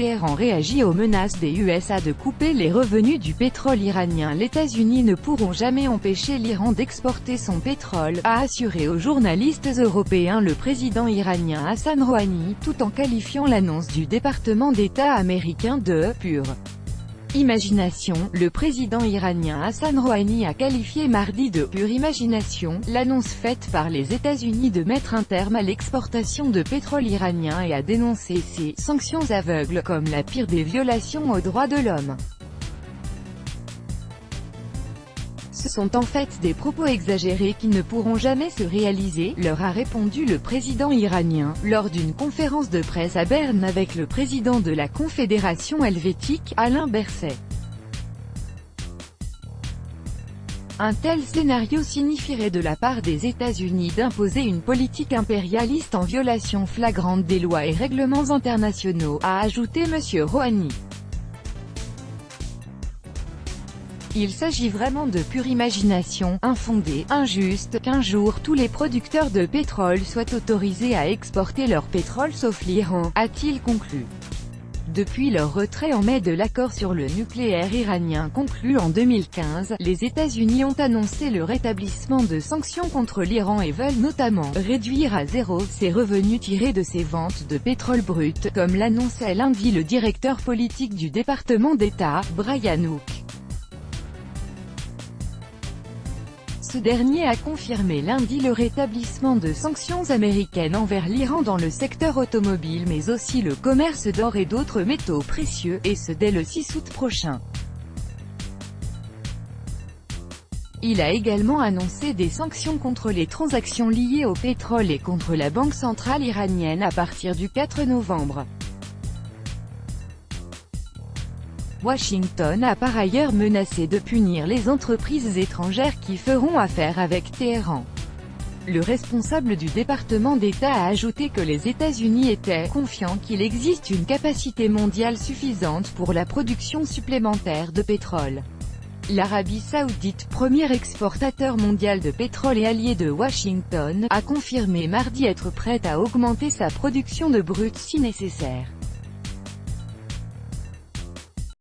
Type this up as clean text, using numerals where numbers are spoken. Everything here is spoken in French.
Téhéran réagit aux menaces des USA de couper les revenus du pétrole iranien. Les États-Unis ne pourront jamais empêcher l'Iran d'exporter son pétrole, a assuré aux journalistes européens le président iranien Hassan Rouhani, tout en qualifiant l'annonce du département d'État américain de « pure imagination ». Le président iranien Hassan Rouhani a qualifié mardi de « pure imagination » l'annonce faite par les États-Unis de mettre un terme à l'exportation de pétrole iranien et a dénoncé ces « sanctions aveugles » comme la pire des violations aux droits de l'homme. Ce sont en fait des propos exagérés qui ne pourront jamais se réaliser, leur a répondu le président iranien, lors d'une conférence de presse à Berne avec le président de la Confédération helvétique, Alain Berset. Un tel scénario signifierait de la part des États-Unis d'imposer une politique impérialiste en violation flagrante des lois et règlements internationaux, a ajouté M. Rouhani. Il s'agit vraiment de pure imagination, infondée, injuste, qu'un jour tous les producteurs de pétrole soient autorisés à exporter leur pétrole sauf l'Iran, a-t-il conclu. Depuis leur retrait en mai de l'accord sur le nucléaire iranien conclu en 2015, les États-Unis ont annoncé le rétablissement de sanctions contre l'Iran et veulent notamment réduire à zéro ses revenus tirés de ses ventes de pétrole brut, comme l'annonçait lundi le directeur politique du département d'État, Brian Hook. Ce dernier a confirmé lundi le rétablissement de sanctions américaines envers l'Iran dans le secteur automobile mais aussi le commerce d'or et d'autres métaux précieux, et ce dès le 6 août prochain. Il a également annoncé des sanctions contre les transactions liées au pétrole et contre la Banque centrale iranienne à partir du 4 novembre. Washington a par ailleurs menacé de punir les entreprises étrangères qui feront affaire avec Téhéran. Le responsable du département d'État a ajouté que les États-Unis étaient confiants qu'il existe une capacité mondiale suffisante pour la production supplémentaire de pétrole. L'Arabie Saoudite, premier exportateur mondial de pétrole et allié de Washington, a confirmé mardi être prête à augmenter sa production de brut si nécessaire.